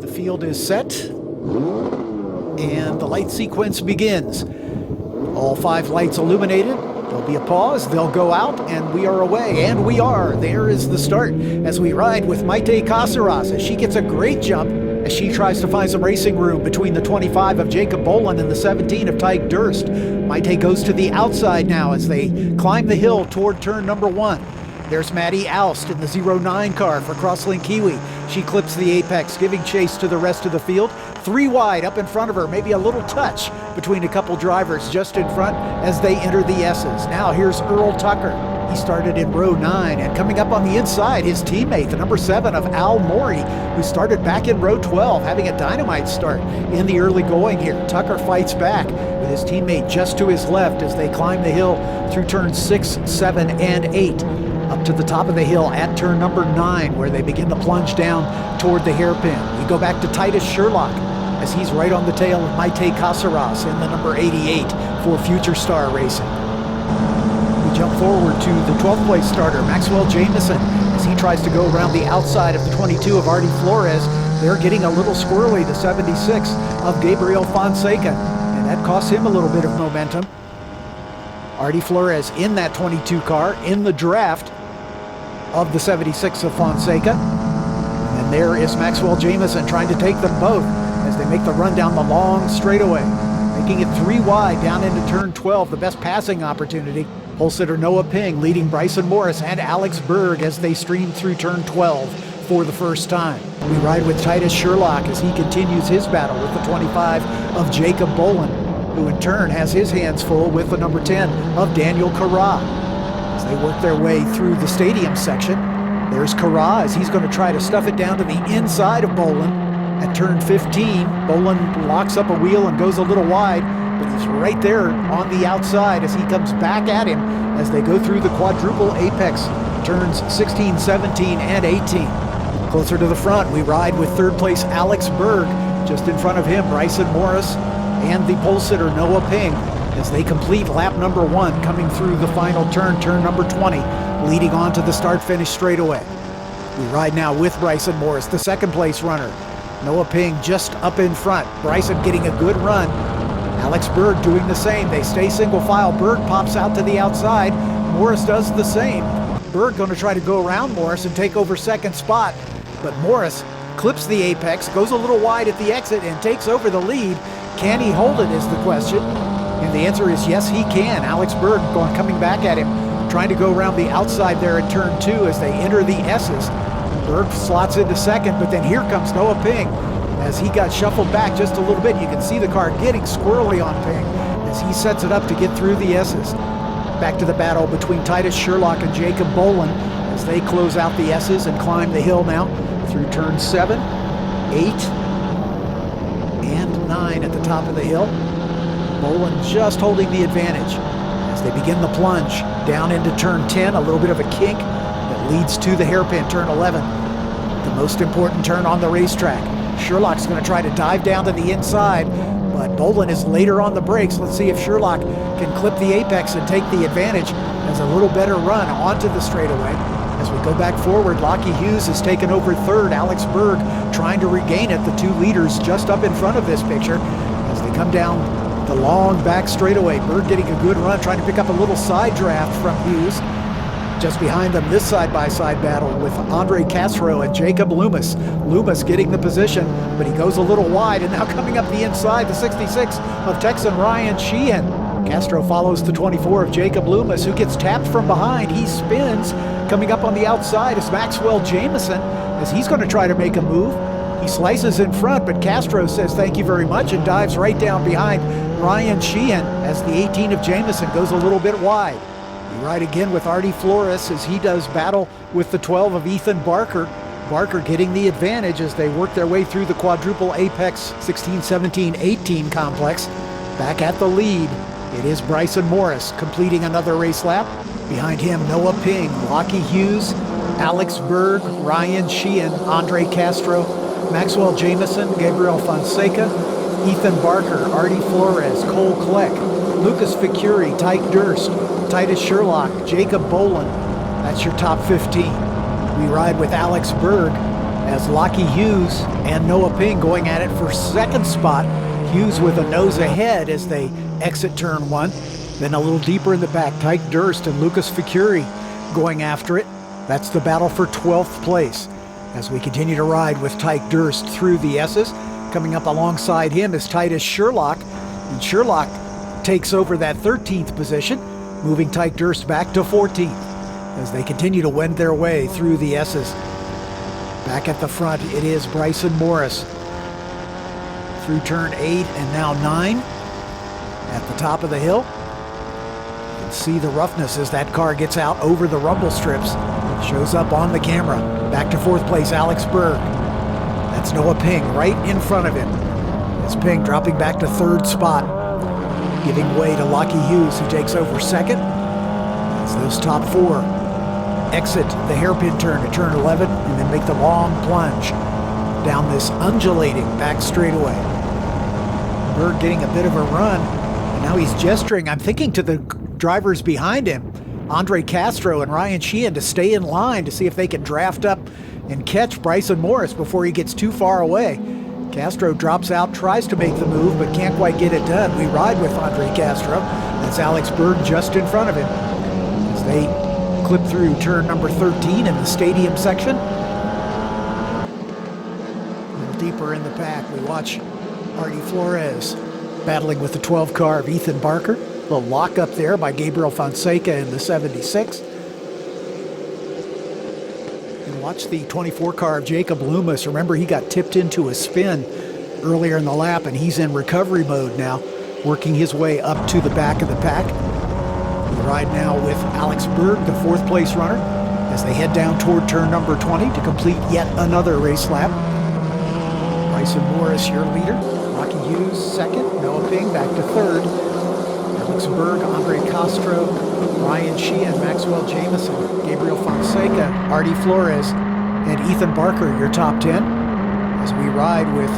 The field is set, and the light sequence begins. All 5 lights illuminated. There'll be a pause, they'll go out, and we are away. And we are. There is the start as we ride with Maite Caceres as she gets a great jump as she tries to find some racing room between the 25 of Jacob Bolen and the 17 of Tyke Durst. Maite goes to the outside now as they climb the hill toward turn number 1. There's Maddie Aust in the 09 car for Crosslink Kiwi. She clips the apex, giving chase to the rest of the field. 3 wide up in front of her, maybe a little touch between a couple drivers just in front as they enter the S's. Now here's Earl Tucker. He started in row 9, and coming up on the inside, his teammate, the number 7 of Al Morey, who started back in row 12, having a dynamite start in the early going here. Tucker fights back with his teammate just to his left as they climb the hill through turns 6, 7, and 8. Up to the top of the hill at turn number 9, where they begin to plunge down toward the hairpin. We go back to Titus Sherlock as he's right on the tail of Maite Caceres in the number 88 for Future Star Racing. We jump forward to the 12th place starter, Maxwell Jamieson, as he tries to go around the outside of the 22 of Artie Flores. They're getting a little squirrely, the 76 of Gabriel Fonseca, and that costs him a little bit of momentum. Artie Flores in that 22 car in the draft of the 76 of Fonseca. And there is Maxwell Jamieson trying to take them both as they make the run down the long straightaway, making it 3 wide down into turn 12, the best passing opportunity. Pole sitter Noah Ping leading Bryson Morris and Alex Berg as they stream through turn 12 for the first time. We ride with Titus Sherlock as he continues his battle with the 25 of Jacob Bolen, who in turn has his hands full with the number 10 of Daniel Cara. As they work their way through the stadium section, there's Cara as he's going to try to stuff it down to the inside of Bolen. At turn 15, Bolen locks up a wheel and goes a little wide, but he's right there on the outside as he comes back at him as they go through the quadruple apex, turns 16, 17, and 18. Closer to the front, we ride with 3rd place Alex Berg. Just in front of him, Bryson Morris and the pole sitter Noah Ping as they complete lap number 1, coming through the final turn, turn number 20, leading on to the start-finish straightaway. We ride now with Bryson Morris, the 2nd place runner. Noah Ping just up in front. Bryson getting a good run. Alex Berg doing the same. They stay single file. Berg pops out to the outside. Morris does the same. Berg going to try to go around Morris and take over 2nd spot, but Morris clips the apex, goes a little wide at the exit, and takes over the lead. Can he hold it is the question, and the answer is yes, he can. Alex Berg coming back at him, trying to go around the outside there at turn 2 as they enter the S's. Berg slots into 2nd, but then here comes Noah Ping as he got shuffled back just a little bit. You can see the car getting squirrely on Ping as he sets it up to get through the S's. Back to the battle between Titus Sherlock and Jacob Bolen as they close out the S's and climb the hill now through turn 7, 8, and 9 at the top of the hill. Bolen just holding the advantage as they begin the plunge down into turn 10, a little bit of a kink that leads to the hairpin, turn 11, the most important turn on the racetrack. Sherlock's going to try to dive down to the inside, but Bolen is later on the brakes. Let's see if Sherlock can clip the apex and take the advantage as a little better run onto the straightaway. As we go back forward, Lochie Hughes has taken over 3rd. Alex Berg trying to regain it. The 2 leaders just up in front of this picture as they come down the long back straightaway. Berg getting a good run, trying to pick up a little side draft from Hughes. Just behind them, this side-by-side battle with Castro and Jacob Loomis. Loomis getting the position, but he goes a little wide, and now coming up the inside, the 66 of Texan Ryan Shehan. Castro follows the 24 of Jacob Loomis, who gets tapped from behind. He spins. Coming up on the outside is Maxwell Jamieson as he's going to try to make a move. He slices in front, but Castro says thank you very much and dives right down behind Ryan Shehan as the 18 of Jamieson goes a little bit wide. We ride again with Artie Flores as he does battle with the 12 of Ethan Barker. Barker getting the advantage as they work their way through the quadruple apex 16, 17, 18 complex. Back at the lead, it is Bryson Morris completing another race lap. Behind him, Noah Ping, Lochie Hughes, Alex Berg, Ryan Shehan, Castro, Maxwell Jamieson, Gabriel Fonseca, Ethan Barker, Artie Flores, Cole Kleck, Lucas Fecury, Tyke Durst, Titus Sherlock, Jacob Bolen. That's your top 15. We ride with Alex Berg as Lochie Hughes and Noah Ping going at it for second spot. Hughes with a nose ahead as they exit turn 1. Then a little deeper in the back, Tyke Durst and Lucas Fecury going after it. That's the battle for 12th place as we continue to ride with Tyke Durst through the S's. Coming up alongside him is Titus Sherlock, and Sherlock takes over that 13th position, moving Tyke Durst back to 14th as they continue to wend their way through the S's. Back at the front, it is Bryson Morris through turn 8 and now 9 at the top of the hill. You can see the roughness as that car gets out over the rumble strips. Shows up on the camera. Back to 4th place, Alex Berg. That's Noah Ping right in front of him. It's Ping dropping back to 3rd spot, giving way to Lochie Hughes, who takes over 2nd. As those top 4 exit the hairpin turn at turn 11 and then make the long plunge down this undulating back straightaway. Berg getting a bit of a run, and now he's gesturing, I'm thinking, to the drivers behind him, Andre Castro and Ryan Shehan, to stay in line to see if they can draft up and catch Bryson Morris before he gets too far away. Castro drops out, tries to make the move, but can't quite get it done. We ride with Andre Castro. That's Alex Berg just in front of him as they clip through turn number 13 in the stadium section. A little deeper in the pack, we watch Artie Flores battling with the 12 car of Ethan Barker. A little lock up there by Gabriel Fonseca in the 76. And watch the 24 car of Jacob Loomis. Remember, he got tipped into a spin earlier in the lap, and he's in recovery mode now, working his way up to the back of the pack. We ride now with Alex Berg, the 4th place runner, as they head down toward turn number 20 to complete yet another race lap. Bryson Morris, your leader. Lochie Hughes, 2nd. Noah Ping back to 3rd. Alex Berg, Andre Castro, Ryan Shehan, Maxwell Jamieson, Gabriel Fonseca, Artie Flores, and Ethan Barker, your top 10. As we ride with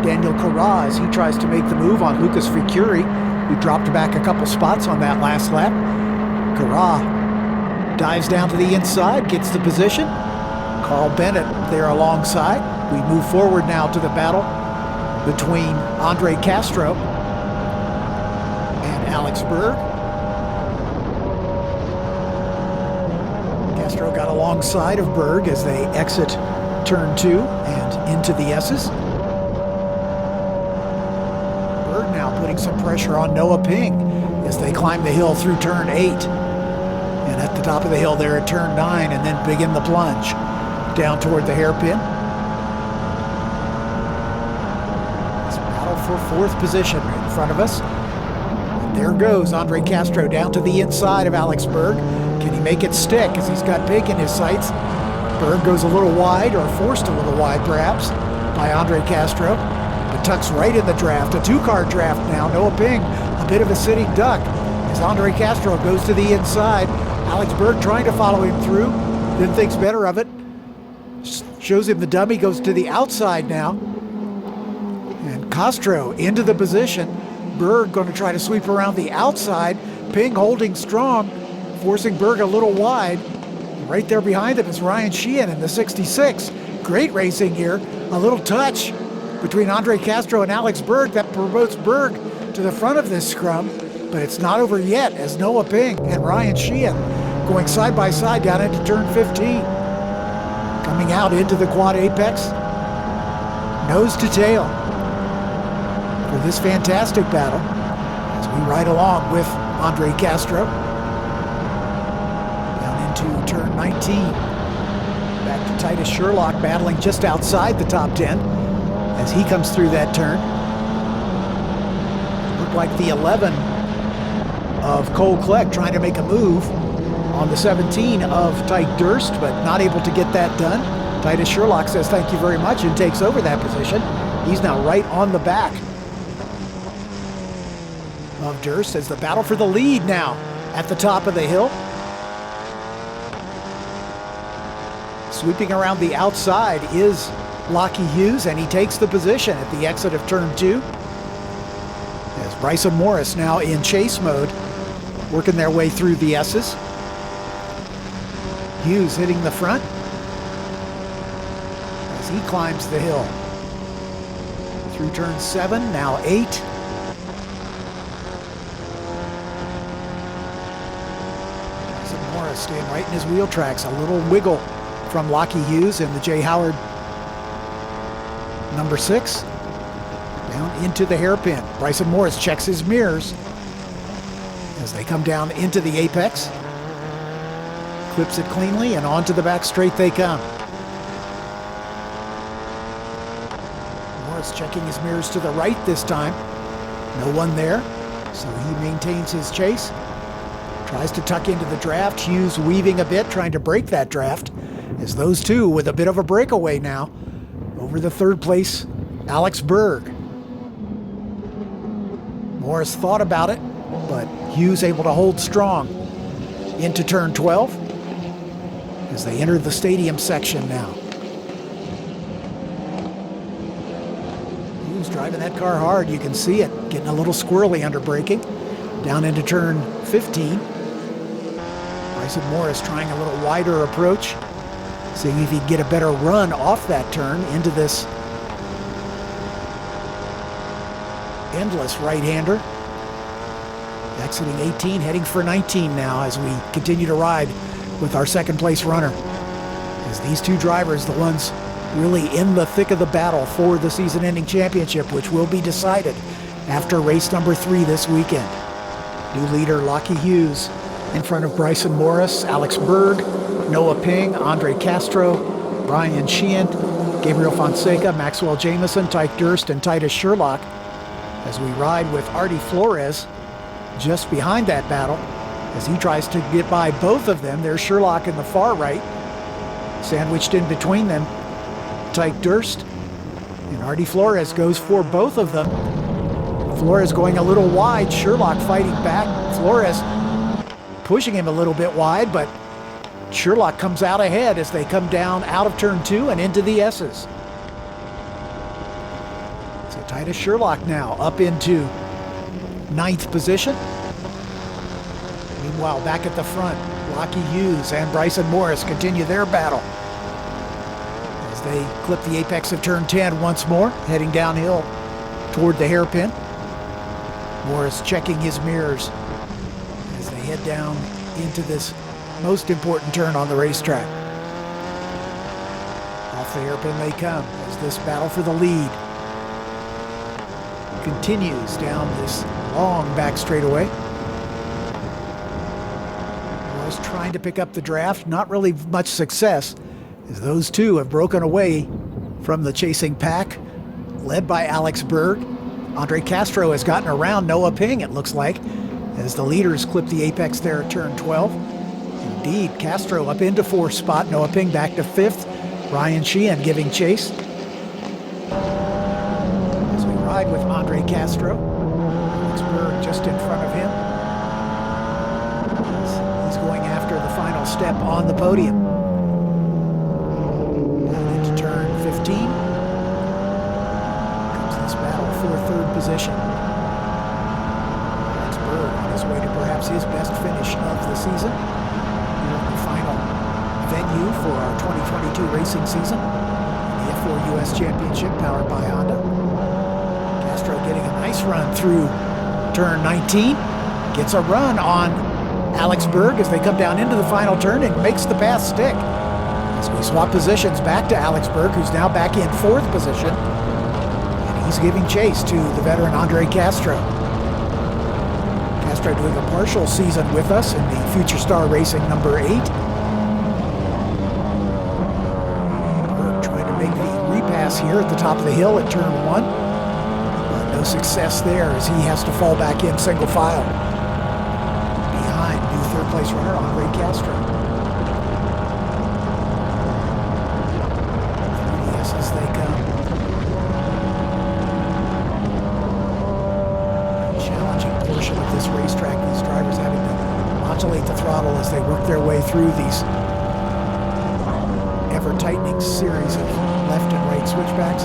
Daniel Cara as he tries to make the move on Lucas Fecury, who dropped back a couple spots on that last lap. Cara dives down to the inside, gets the position. Carl Bennett there alongside. We move forward now to the battle between Andre Castro and Alex Berg. Castro got alongside of Berg as they exit turn 2 and into the S's. Berg now putting some pressure on Noah Ping as they climb the hill through turn 8. And at the top of the hill there at turn 9, and then begin the plunge down toward the hairpin. For 4th position right in front of us. And there goes Andre Castro down to the inside of Alex Berg. Can he make it stick as he's got Ping in his sights? Berg goes a little wide, or forced a little wide perhaps, by Andre Castro, but tucks right in the draft. A 2-car draft now. Noah Ping, a bit of a sitting duck as Andre Castro goes to the inside. Alex Berg trying to follow him through, then thinks better of it. Shows him the dummy, goes to the outside now. And Castro into the position. Berg going to try to sweep around the outside. Ping holding strong, forcing Berg a little wide. Right there behind him is Ryan Shehan in the 66. Great racing here. A little touch between Andre Castro and Alex Berg that promotes Berg to the front of this scrum. But it's not over yet as Noah Ping and Ryan Shehan going side by side down into turn 15. Coming out into the quad apex. Nose to tail for this fantastic battle as we ride along with Andre Castro down into turn 19. Back to Titus Sherlock battling just outside the top 10 as he comes through that turn. Looked like the 11 of Cole Kleck trying to make a move on the 17 of Tyke Durst, but not able to get that done. Titus Sherlock says thank you very much and takes over that position. He's now right on the back of Durst as the battle for the lead now at the top of the hill. Sweeping around the outside is Lochie Hughes, and he takes the position at the exit of turn 2. As Bryson Morris now in chase mode, working their way through the S's. Hughes hitting the front. As as he climbs the hill. Through turn 7, now 8. Bryson Morris staying right in his wheel tracks. A little wiggle from Lochie Hughes in the J. Howard number 6. Down into the hairpin. Bryson Morris checks his mirrors as they come down into the apex. Clips it cleanly, and onto the back straight they come. Morris checking his mirrors to the right this time. No one there, so he maintains his chase. Tries to tuck into the draft. Hughes weaving a bit, trying to break that draft, as those two with a bit of a breakaway now over the third place Alex Berg. Morris thought about it, but Hughes able to hold strong into turn 12 as they enter the stadium section now. Hughes driving that car hard. You can see it getting a little squirrely under braking. Down into turn 15. Bryson Morris trying a little wider approach, seeing if he'd get a better run off that turn into this endless right-hander. Exiting 18, heading for 19 now as we continue to ride with our second place runner. As these two drivers, the ones really in the thick of the battle for the season-ending championship, which will be decided after race number 3 this weekend. New leader Lochie Hughes in front of Bryson Morris, Alex Berg, Noah Ping, Andre Castro, Brian Shehan, Gabriel Fonseca, Maxwell Jamieson, Tyke Durst, and Titus Sherlock, as we ride with Artie Flores just behind that battle as he tries to get by both of them. There's Sherlock in the far right, sandwiched in between them, Tyke Durst, and Artie Flores goes for both of them. Flores going a little wide, Sherlock fighting back. Flores pushing him a little bit wide, but Sherlock comes out ahead as they come down out of turn 2 and into the S's. So Titus Sherlock now up into 9th position. Meanwhile, back at the front, Lochie Hughes and Bryson Morris continue their battle as they clip the apex of turn 10 once more, heading downhill toward the hairpin. Morris checking his mirrors as they head down into this most important turn on the racetrack. Off the hairpin they come as this battle for the lead continues down this long back straightaway. Morris trying to pick up the draft, not really much success, as those two have broken away from the chasing pack, led by Alex Berg. Andre Castro has gotten around Noah Ping, it looks like, as the leaders clip the apex there at turn 12. Indeed, Castro up into 4th spot, Noah Ping back to 5th. Brian Shehan giving chase. As we ride with Andre Castro, Alex Berg just in front of him. He's going after the final step on the podium. Down into turn 15. Comes this battle for 3rd position. Alex Berg on his way to perhaps his best finish of the season. The final venue for our 2022 racing season, the F4 U.S. Championship powered by Honda. Castro getting a nice run through turn 19, gets a run on Alex Berg as they come down into the final turn and makes the pass stick. As we swap positions back to Alex Berg, who's now back in 4th position, and he's giving chase to the veteran Andre Castro. Castro doing a partial season with us in the Future Star Racing number 8. Berg trying to make the repass here at the top of the hill at turn 1. But no success there as he has to fall back in single file behind new 3rd place runner Andre Castro. Through the S's they come. Portion of this racetrack, these drivers having to modulate the throttle as they work their way through these ever-tightening series of left and right switchbacks.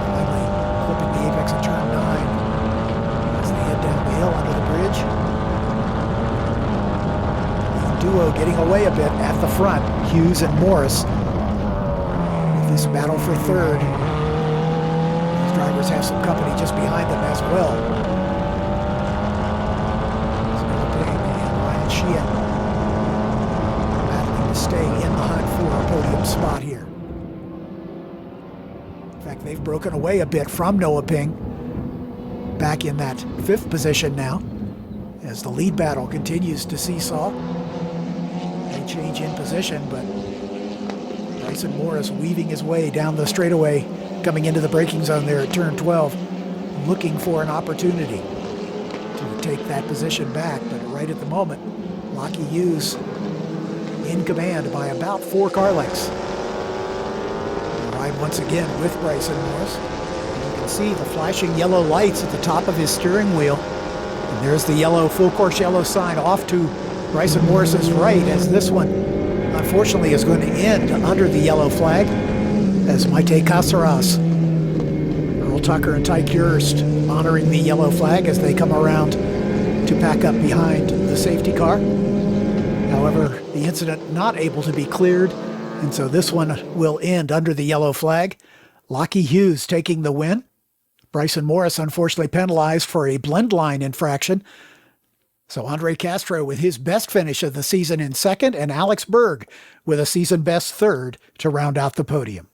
Finally clipping the apex at turn 9 as they head down the hill under the bridge. The duo getting away a bit at the front, Hughes and Morris. this battle for third. These drivers have some company just behind them as well. And Shehan battling to stay in the hunt for a podium spot here. In fact, they've broken away a bit from Noah Ping, back in that 5th position now, as the lead battle continues to seesaw. They change in position, but Bryson Morris weaving his way down the straightaway, coming into the braking zone there at turn 12, looking for an opportunity to take that position back. But right at the moment, Lochie Hughes in command by about 4 car lengths. Ride once again with Bryson Morris. And you can see the flashing yellow lights at the top of his steering wheel. And there's the yellow, full course yellow sign off to Bryson Morris's right, as this one unfortunately is going to end under the yellow flag, as Maite Caceres, Earl Tucker and Tyke Durst honoring the yellow flag as they come around to pack up behind the safety car. However, the incident not able to be cleared, and so this one will end under the yellow flag. Lochie Hughes taking the win. Bryson Morris unfortunately penalized for a blend line infraction. So Andre Castro with his best finish of the season in 2nd, and Alex Berg with a season best 3rd to round out the podium.